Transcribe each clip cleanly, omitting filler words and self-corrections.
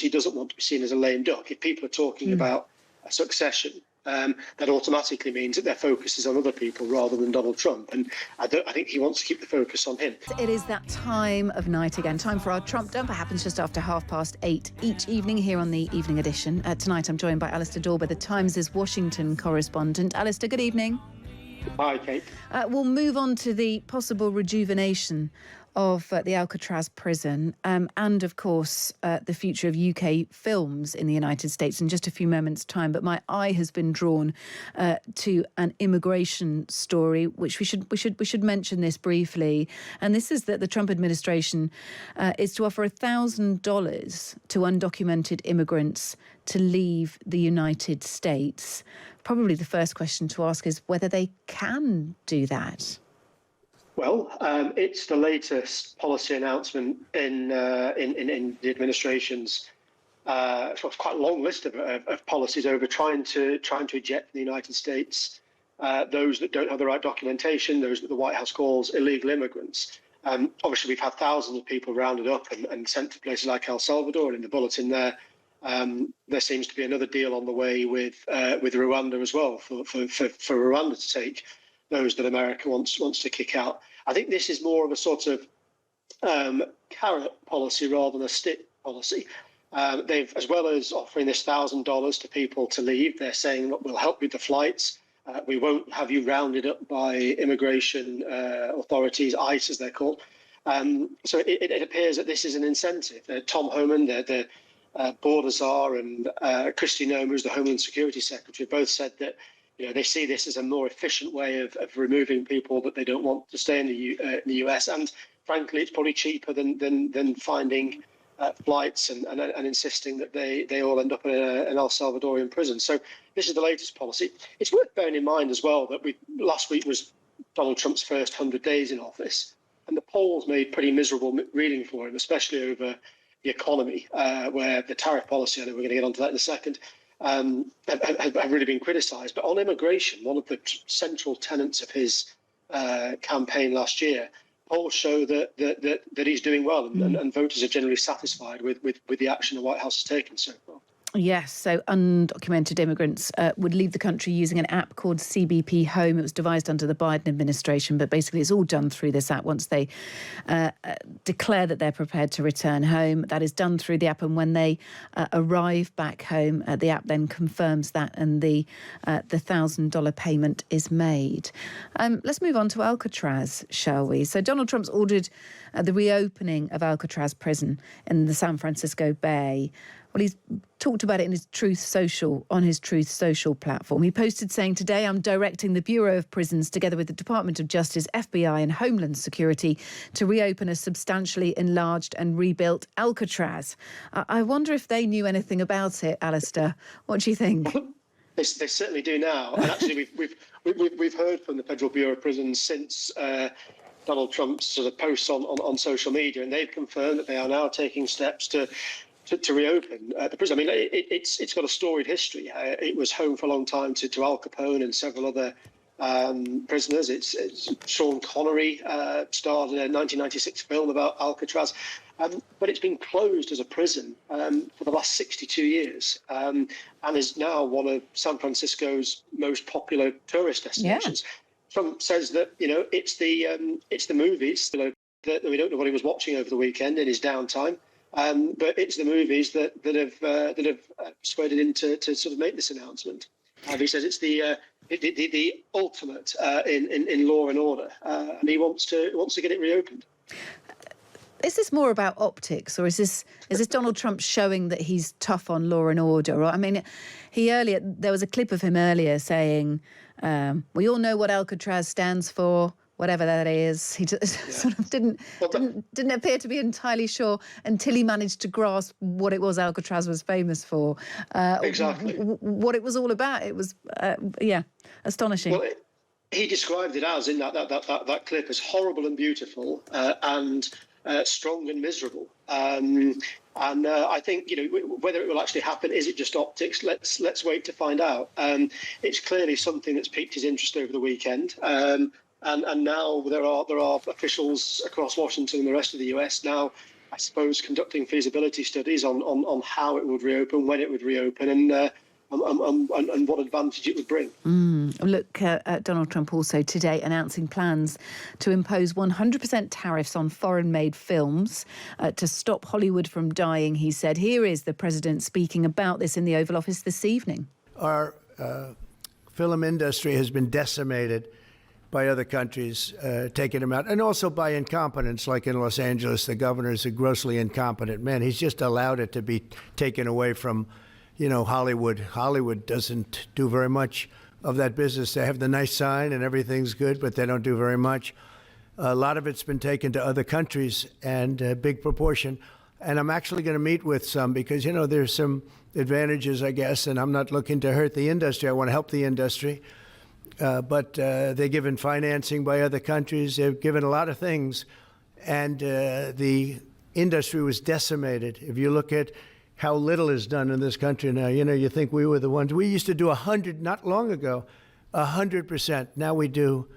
he doesn't want to be seen as a lame duck. If people are talking about a succession, that automatically means that their focus is on other people rather than Donald Trump. And I think he wants to keep the focus on him. It is that time of night again. Time for our Trump Dump. It happens just after 8:30 each evening here on the Evening Edition. Tonight I'm joined by Alistair Dawber, the Times' Washington correspondent. Alistair, good evening. Hi, Kate. We'll move on to the possible rejuvenation of the Alcatraz prison and, of course, the future of UK films in the United States in just a few moments' time. But my eye has been drawn to an immigration story, which we should mention this briefly. And this is that the Trump administration is to offer $1,000 to undocumented immigrants to leave the United States. Probably the first question to ask is whether they can do that. Well, it's the latest policy announcement in the administration's quite a long list of policies over trying to eject from the United States those that don't have the right documentation, those that the White House calls illegal immigrants. Obviously, we've had thousands of people rounded up and sent to places like El Salvador, and in the bulletin there seems to be another deal on the way with Rwanda as well for Rwanda to take those that America wants to kick out. I think this is more of a sort of carrot policy rather than a stick policy. They've, as well as offering this $1,000 to people to leave, they're saying, look, we'll help with the flights. We won't have you rounded up by immigration authorities, ICE as they're called. So it appears that this is an incentive. Tom Homan, the border czar, and Kristi Noem, who's the Homeland Security Secretary, both said that they see this as a more efficient way of removing people that they don't want to stay in the US. And frankly, it's probably cheaper than finding flights and insisting that they all end up in an El Salvadorian prison. So this is the latest policy. It's worth bearing in mind as well that last week was Donald Trump's first 100 days in office, and the polls made pretty miserable reading for him, especially over the economy, where the tariff policy, I know we're going to get onto that in a second, have really been criticised. But on immigration, one of the central tenets of his campaign last year, polls show that he's doing well, and voters are generally satisfied with the action the White House has taken so far. Yes, so undocumented immigrants would leave the country using an app called CBP Home. It was devised under the Biden administration, but basically it's all done through this app. Once they declare that they're prepared to return home, that is done through the app. And when they arrive back home, the app then confirms that, and the $1,000 payment is made. Let's move on to Alcatraz, shall we? So Donald Trump's ordered the reopening of Alcatraz prison in the San Francisco Bay. Well, he's talked about it in his Truth Social platform. He posted saying, "Today I'm directing the Bureau of Prisons together with the Department of Justice, FBI and Homeland Security to reopen a substantially enlarged and rebuilt Alcatraz." I wonder if they knew anything about it, Alistair. What do you think? They certainly do now. And actually, we've heard from the Federal Bureau of Prisons since Donald Trump's sort of posts on social media, and they've confirmed that they are now taking steps to reopen the prison. I mean, it's got a storied history. It was home for a long time to Al Capone and several other prisoners. It's Sean Connery starred in a 1996 film about Alcatraz, but it's been closed as a prison for the last 62 years, and is now one of San Francisco's most popular tourist destinations. Yeah. Trump says that it's the movies that we don't know what he was watching over the weekend in his downtime. But it's the movies that have persuaded him to sort of make this announcement. He says it's the ultimate in law and order, and he wants to get it reopened. Is this more about optics, or is this Donald Trump showing that he's tough on law and order? Or, I mean, there was a clip of him earlier saying, "We all know what Alcatraz stands for." Whatever that is, he just sort of didn't appear to be entirely sure until he managed to grasp what it was Alcatraz was famous for. Exactly. What it was all about. It was, astonishing. Well, he described it as, in that clip, as horrible and beautiful and strong and miserable. And I think, whether it will actually happen, is it just optics? Let's wait to find out. It's clearly something that's piqued his interest over the weekend. And now there are officials across Washington and the rest of the US now I suppose, conducting feasibility studies on how it would reopen, when it would reopen, and what advantage it would bring. Look, Donald Trump also today announcing plans to impose 100% tariffs on foreign-made films to stop Hollywood from dying, he said. Here is the president speaking about this in the Oval Office this evening. Our film industry has been decimated by other countries taking them out, and also by incompetence, like in Los Angeles. The governor is a grossly incompetent man. He's just allowed it to be taken away from, Hollywood. Hollywood doesn't do very much of that business. They have the nice sign and everything's good, but they don't do very much. A lot of it's been taken to other countries, and a big proportion. And I'm actually going to meet with some because, there's some advantages, I guess, and I'm not looking to hurt the industry. I want to help the industry. But they're given financing by other countries. They're given a lot of things. And the industry was decimated. If you look at how little is done in this country now, you think we were the ones. We used to do 100, not long ago, 100%. Now we do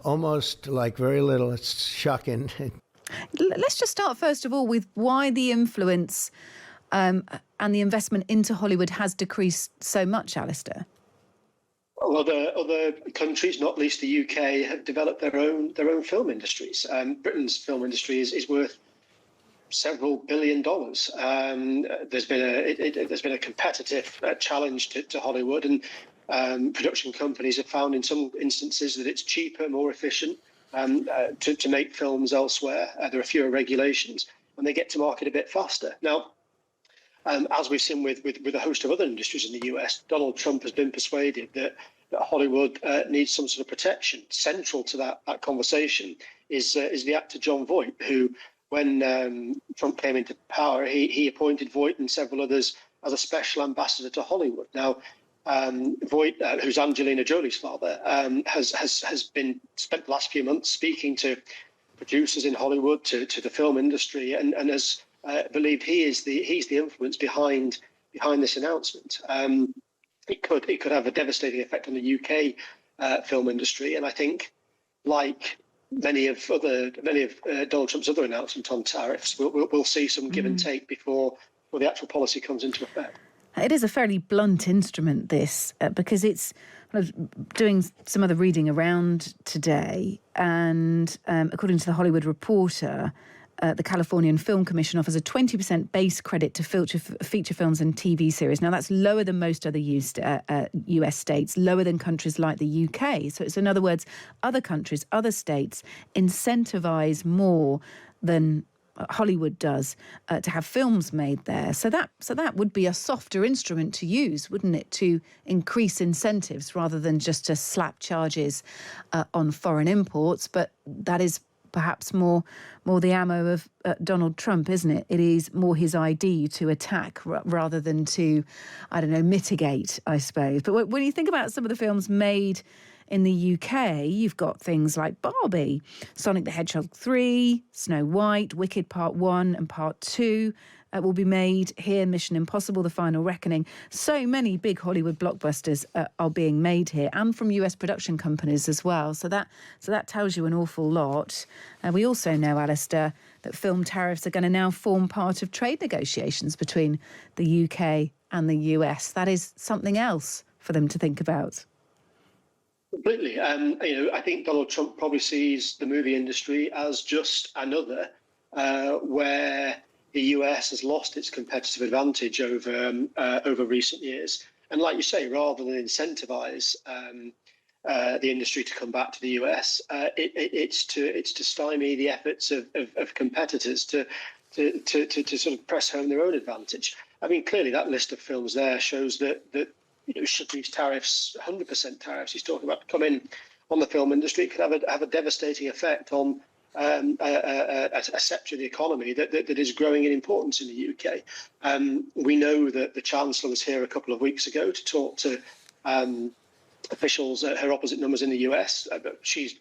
almost like very little. It's shocking. Let's just start, first of all, with why the influence and the investment into Hollywood has decreased so much, Alistair. Well, other countries, not least the UK, have developed their own film industries. Britain's film industry is worth several $1 billion. There's been a competitive challenge to Hollywood, and production companies have found in some instances that it's cheaper, more efficient to make films elsewhere. There are fewer regulations, and they get to market a bit faster. Now, as we've seen with a host of other industries in the US, Donald Trump has been persuaded that Hollywood needs some sort of protection. Central to that conversation is the actor Jon Voight, who, when Trump came into power, he appointed Voight and several others as a special ambassador to Hollywood. Now, Voight, who's Angelina Jolie's father, has spent the last few months speaking to producers in Hollywood, to the film industry, and has believed he's the influence behind this announcement. It could have a devastating effect on the UK film industry, and I think, like many of Donald Trump's other announcements on tariffs, we'll see some give and take before the actual policy comes into effect. It is a fairly blunt instrument, this, because it's doing some other reading around today, and according to the Hollywood Reporter, the Californian Film Commission offers a 20% base credit to feature films and TV series. Now, that's lower than most other US states, lower than countries like the UK. So it's, in other words, other countries, other states incentivize more than Hollywood does to have films made there. So that would be a softer instrument to use, wouldn't it, to increase incentives rather than just to slap charges on foreign imports. But that is perhaps more the ammo of Donald Trump, isn't it? It is more his ID to attack rather than to, mitigate, I suppose. But when you think about some of the films made in the UK, you've got things like Barbie, Sonic the Hedgehog 3, Snow White, Wicked Part 1 and Part 2 will be made here, Mission Impossible, The Final Reckoning. So many big Hollywood blockbusters are being made here, and from US production companies as well. So that tells you an awful lot. We also know, Alistair, that film tariffs are going to now form part of trade negotiations between the UK and the US. That is something else for them to think about. Completely. I think Donald Trump probably sees the movie industry as just another where the US has lost its competitive advantage over recent years. And like you say, rather than incentivize the industry to come back to the US, it's to stymie the efforts of competitors to sort of press home their own advantage. I mean, clearly that list of films there shows that should these tariffs, 100% tariffs he's talking about, come in on the film industry, it could have a devastating effect on a sector of the economy that is growing in importance in the UK. We know that the Chancellor was here a couple of weeks ago to talk to officials at her opposite numbers in the US. She's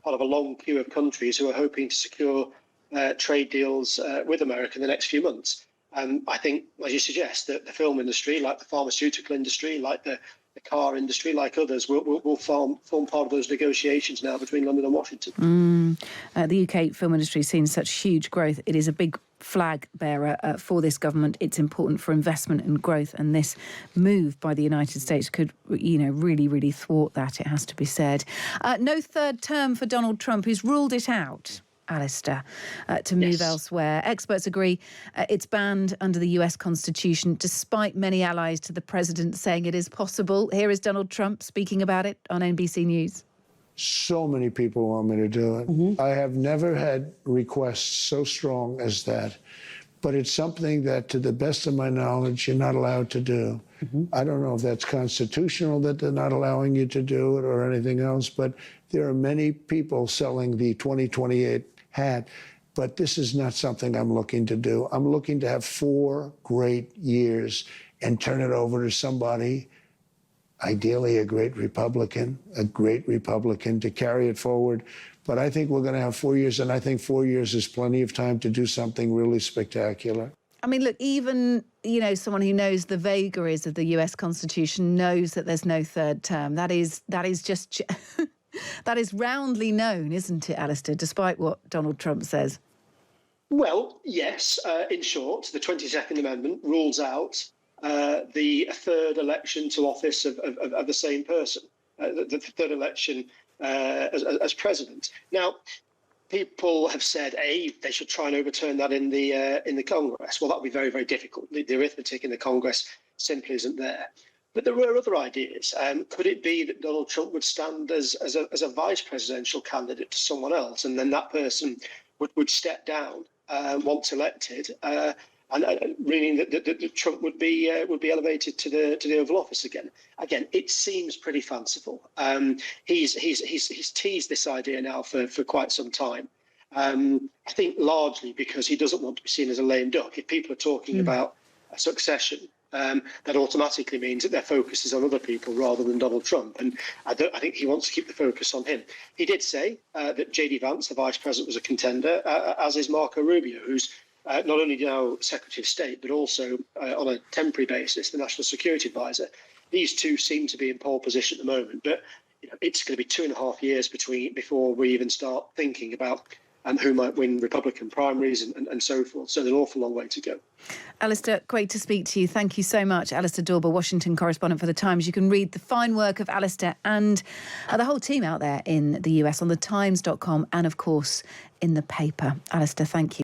part of a long queue of countries who are hoping to secure trade deals with America in the next few months. I think, as you suggest, that the film industry, like the pharmaceutical industry, like the the car industry, like others, will form part of those negotiations now between London and Washington. The UK film industry has seen such huge growth. It is a big flag bearer for this government. It's important for investment and growth, and this move by the United States could, really, really thwart that, it has to be said. No third term for Donald Trump, who's ruled it out, Alistair, to move elsewhere. Experts agree it's banned under the US Constitution, despite many allies to the president saying it is possible. Here is Donald Trump speaking about it on NBC News. So many people want me to do it. I have never had requests so strong as that. But it's something that, to the best of my knowledge, you're not allowed to do. I don't know if that's constitutional that they're not allowing you to do it or anything else, but there are many people selling the 2028 hat. But this is not something I'm looking to do. I'm looking to have 4 great years and turn it over to somebody, ideally a great Republican to carry it forward. But I think we're going to have 4 years, and I think 4 years is plenty of time to do something really spectacular. I mean, look, even, someone who knows the vagaries of the US Constitution knows that there's no third term. That is just, that is roundly known, isn't it, Alistair, despite what Donald Trump says? Well, yes. In short, the 22nd Amendment rules out the third election to office of the same person, the third election as president. Now, people have said, they should try and overturn that in the Congress. Well, that would be very, very difficult. The arithmetic in the Congress simply isn't there. But there were other ideas. Could it be that Donald Trump would stand as a vice presidential candidate to someone else, and then that person would step down once elected, and meaning that Trump would be elevated to the Oval Office again? Again, it seems pretty fanciful. He's teased this idea now for quite some time. I think largely because he doesn't want to be seen as a lame duck. If people are talking about a succession, that automatically means that their focus is on other people rather than Donald Trump. And I think he wants to keep the focus on him. He did say that J.D. Vance, the vice president, was a contender, as is Marco Rubio, who's not only now Secretary of State, but also on a temporary basis, the National Security Advisor. These two seem to be in pole position at the moment, but it's going to be 2.5 years before we even start thinking about who might win Republican primaries and so forth. So there's an awful long way to go. Alistair, great to speak to you. Thank you so much. Alistair Dawber, Washington correspondent for The Times. You can read the fine work of Alistair and the whole team out there in the US on thetimes.com and, of course, in the paper. Alistair, thank you.